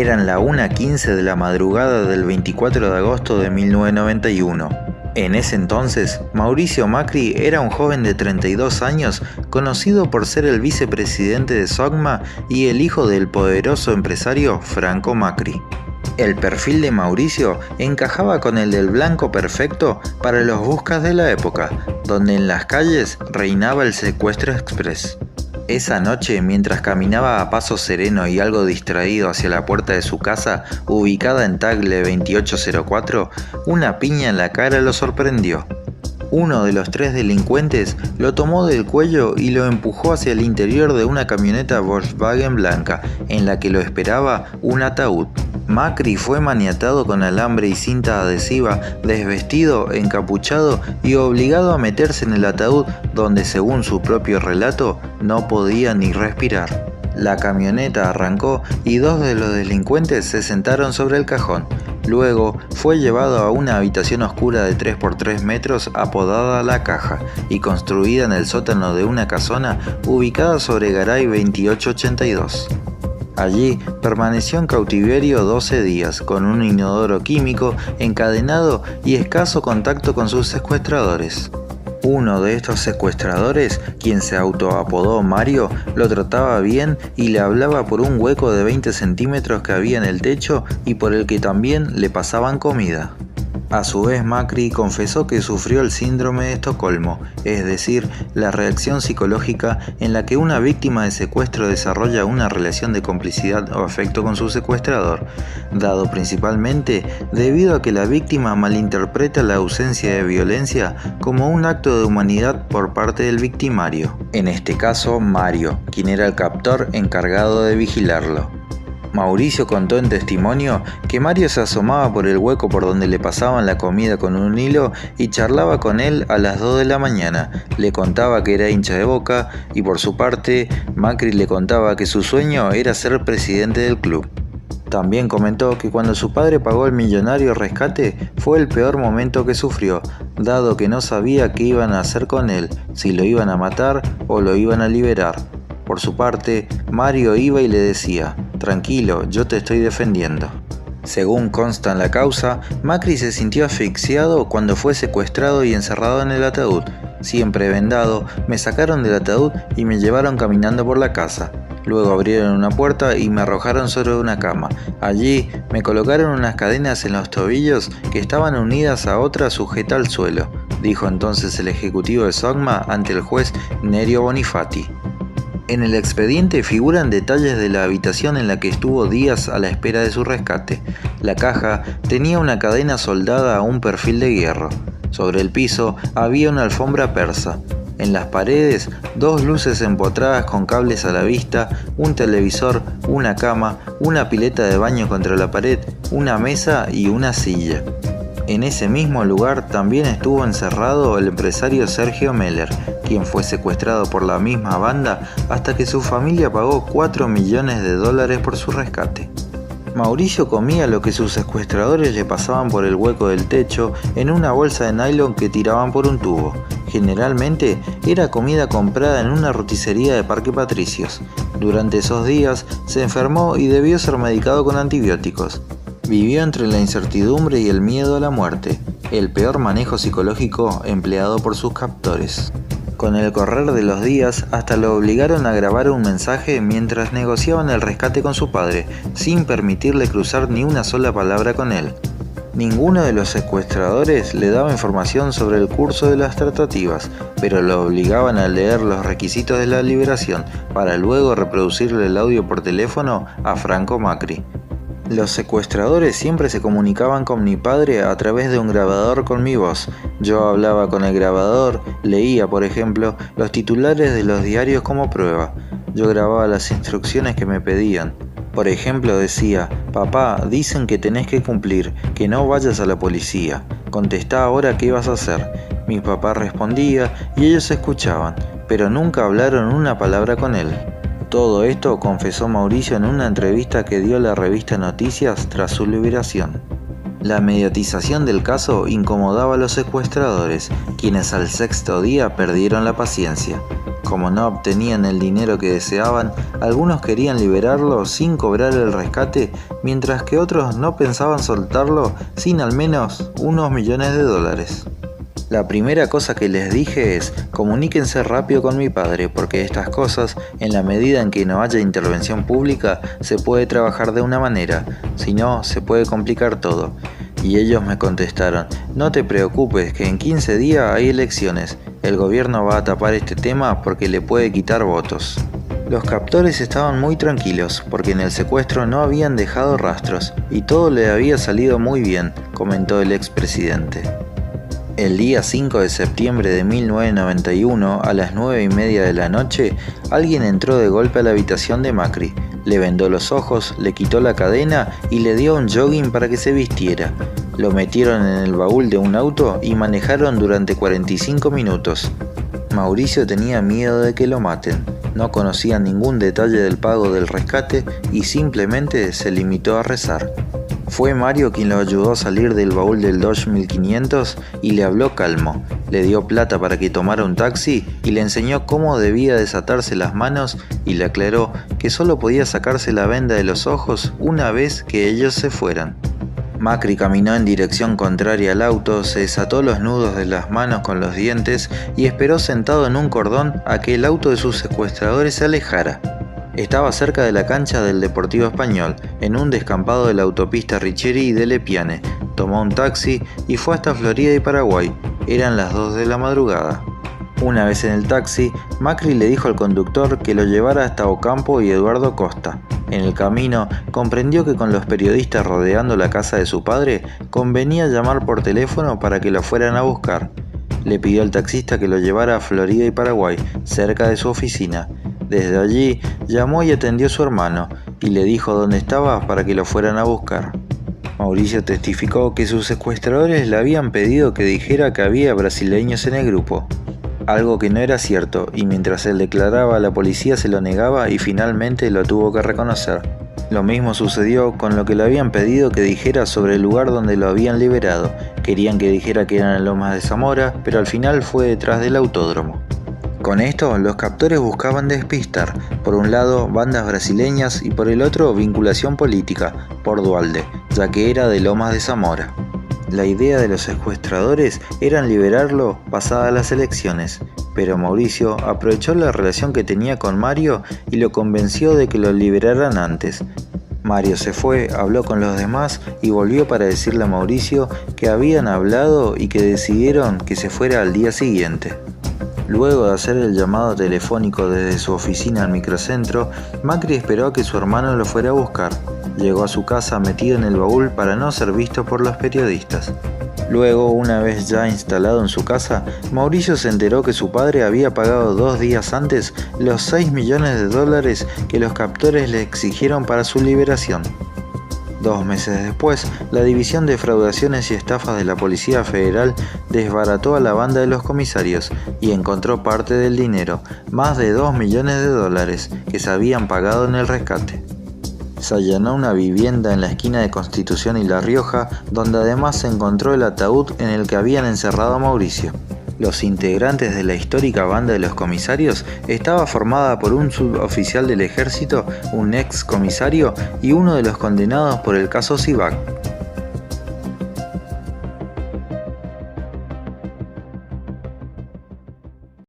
Eran la 1:15 de la madrugada del 24 de agosto de 1991. En ese entonces, Mauricio Macri era un joven de 32 años, conocido por ser el vicepresidente de SOGMA y el hijo del poderoso empresario Franco Macri. El perfil de Mauricio encajaba con el del blanco perfecto para los buscas de la época, donde en las calles reinaba el secuestro express. Esa noche, mientras caminaba a paso sereno y algo distraído hacia la puerta de su casa, ubicada en Tagle 2804, una piña en la cara lo sorprendió. Uno de los 3 delincuentes lo tomó del cuello y lo empujó hacia el interior de una camioneta Volkswagen blanca, en la que lo esperaba un ataúd. Macri fue maniatado con alambre y cinta adhesiva, desvestido, encapuchado y obligado a meterse en el ataúd donde, según su propio relato, no podía ni respirar. La camioneta arrancó y 2 de los delincuentes se sentaron sobre el cajón. Luego fue llevado a una habitación oscura de 3 por 3 metros apodada La Caja y construida en el sótano de una casona ubicada sobre Garay 2882. Allí permaneció en cautiverio 12 días, con un inodoro químico, encadenado y escaso contacto con sus secuestradores. Uno de estos secuestradores, quien se autoapodó Mario, lo trataba bien y le hablaba por un hueco de 20 centímetros que había en el techo y por el que también le pasaban comida. A su vez, Macri confesó que sufrió el síndrome de Estocolmo, es decir, la reacción psicológica en la que una víctima de secuestro desarrolla una relación de complicidad o afecto con su secuestrador, dado principalmente debido a que la víctima malinterpreta la ausencia de violencia como un acto de humanidad por parte del victimario, en este caso Mario, quien era el captor encargado de vigilarlo. Mauricio contó en testimonio que Mario se asomaba por el hueco por donde le pasaban la comida con un hilo y charlaba con él a las 2 de la mañana. Le contaba que era hincha de Boca y por su parte, Macri le contaba que su sueño era ser presidente del club. También comentó que cuando su padre pagó el millonario rescate fue el peor momento que sufrió, dado que no sabía qué iban a hacer con él, si lo iban a matar o lo iban a liberar. Por su parte, Mario iba y le decía: «Tranquilo, yo te estoy defendiendo». Según consta en la causa, Macri se sintió asfixiado cuando fue secuestrado y encerrado en el ataúd. Siempre vendado, me sacaron del ataúd y me llevaron caminando por la casa. Luego abrieron una puerta y me arrojaron sobre una cama. Allí me colocaron unas cadenas en los tobillos que estaban unidas a otra sujeta al suelo, dijo entonces el ejecutivo de SOGMA ante el juez Nerio Bonifati. En el expediente figuran detalles de la habitación en la que estuvo días a la espera de su rescate. La caja tenía una cadena soldada a un perfil de hierro. Sobre el piso había una alfombra persa. En las paredes, 2 luces empotradas con cables a la vista, un televisor, una cama, una pileta de baño contra la pared, una mesa y una silla. En ese mismo lugar también estuvo encerrado el empresario Sergio Meller, quien fue secuestrado por la misma banda hasta que su familia pagó $4 millones por su rescate. Mauricio comía lo que sus secuestradores le pasaban por el hueco del techo en una bolsa de nylon que tiraban por un tubo. Generalmente era comida comprada en una roticería de Parque Patricios. Durante esos días se enfermó y debió ser medicado con antibióticos. Vivió entre la incertidumbre y el miedo a la muerte, el peor manejo psicológico empleado por sus captores. Con el correr de los días, hasta lo obligaron a grabar un mensaje mientras negociaban el rescate con su padre, sin permitirle cruzar ni una sola palabra con él. Ninguno de los secuestradores le daba información sobre el curso de las tratativas, pero lo obligaban a leer los requisitos de la liberación para luego reproducirle el audio por teléfono a Franco Macri. Los secuestradores siempre se comunicaban con mi padre a través de un grabador con mi voz. Yo hablaba con el grabador, leía, por ejemplo, los titulares de los diarios como prueba. Yo grababa las instrucciones que me pedían. Por ejemplo, decía: «Papá, dicen que tenés que cumplir, que no vayas a la policía. Contestá ahora qué vas a hacer». Mi papá respondía y ellos escuchaban, pero nunca hablaron una palabra con él. Todo esto confesó Mauricio en una entrevista que dio la revista Noticias tras su liberación. La mediatización del caso incomodaba a los secuestradores, quienes al 6.º día perdieron la paciencia. Como no obtenían el dinero que deseaban, algunos querían liberarlo sin cobrar el rescate, mientras que otros no pensaban soltarlo sin al menos unos millones de dólares. La primera cosa que les dije es: comuníquense rápido con mi padre, porque estas cosas, en la medida en que no haya intervención pública, se puede trabajar de una manera, si no, se puede complicar todo. Y ellos me contestaron: no te preocupes, que en 15 días hay elecciones, el gobierno va a tapar este tema porque le puede quitar votos. Los captores estaban muy tranquilos, porque en el secuestro no habían dejado rastros, y todo le había salido muy bien, comentó el expresidente. El día 5 de septiembre de 1991, a las 9:30 de la noche, alguien entró de golpe a la habitación de Macri, le vendó los ojos, le quitó la cadena y le dio un jogging para que se vistiera. Lo metieron en el baúl de un auto y manejaron durante 45 minutos. Mauricio tenía miedo de que lo maten, no conocía ningún detalle del pago del rescate y simplemente se limitó a rezar. Fue Mario quien lo ayudó a salir del baúl del Dodge 1500 y le habló calmo, le dio plata para que tomara un taxi y le enseñó cómo debía desatarse las manos y le aclaró que solo podía sacarse la venda de los ojos una vez que ellos se fueran. Macri caminó en dirección contraria al auto, se desató los nudos de las manos con los dientes y esperó sentado en un cordón a que el auto de sus secuestradores se alejara. Estaba cerca de la cancha del Deportivo Español, en un descampado de la autopista Richieri y de Lepiane. Tomó un taxi y fue hasta Florida y Paraguay. Eran las 2 de la madrugada. Una vez en el taxi, Macri le dijo al conductor que lo llevara hasta Ocampo y Eduardo Costa. En el camino, comprendió que con los periodistas rodeando la casa de su padre, convenía llamar por teléfono para que lo fueran a buscar. Le pidió al taxista que lo llevara a Florida y Paraguay, cerca de su oficina. Desde allí, llamó y atendió a su hermano, y le dijo dónde estaba para que lo fueran a buscar. Mauricio testificó que sus secuestradores le habían pedido que dijera que había brasileños en el grupo, algo que no era cierto, y mientras él declaraba, la policía se lo negaba y finalmente lo tuvo que reconocer. Lo mismo sucedió con lo que le habían pedido que dijera sobre el lugar donde lo habían liberado. Querían que dijera que eran en Lomas de Zamora, pero al final fue detrás del autódromo. Con esto, los captores buscaban despistar, por un lado bandas brasileñas y por el otro vinculación política, por Duhalde, ya que era de Lomas de Zamora. La idea de los secuestradores era liberarlo pasadas las elecciones, pero Mauricio aprovechó la relación que tenía con Mario y lo convenció de que lo liberaran antes. Mario se fue, habló con los demás y volvió para decirle a Mauricio que habían hablado y que decidieron que se fuera al día siguiente. Luego de hacer el llamado telefónico desde su oficina al microcentro, Macri esperó a que su hermano lo fuera a buscar. Llegó a su casa metido en el baúl para no ser visto por los periodistas. Luego, una vez ya instalado en su casa, Mauricio se enteró que su padre había pagado 2 días antes los 6 millones de dólares que los captores le exigieron para su liberación. 2 meses después, la División de Fraudaciones y Estafas de la Policía Federal desbarató a la banda de los comisarios y encontró parte del dinero, más de 2 millones de dólares, que se habían pagado en el rescate. Se allanó una vivienda en la esquina de Constitución y La Rioja, donde además se encontró el ataúd en el que habían encerrado a Mauricio. Los integrantes de la histórica banda de los comisarios estaba formada por un suboficial del ejército, un ex comisario y uno de los condenados por el caso Sivac.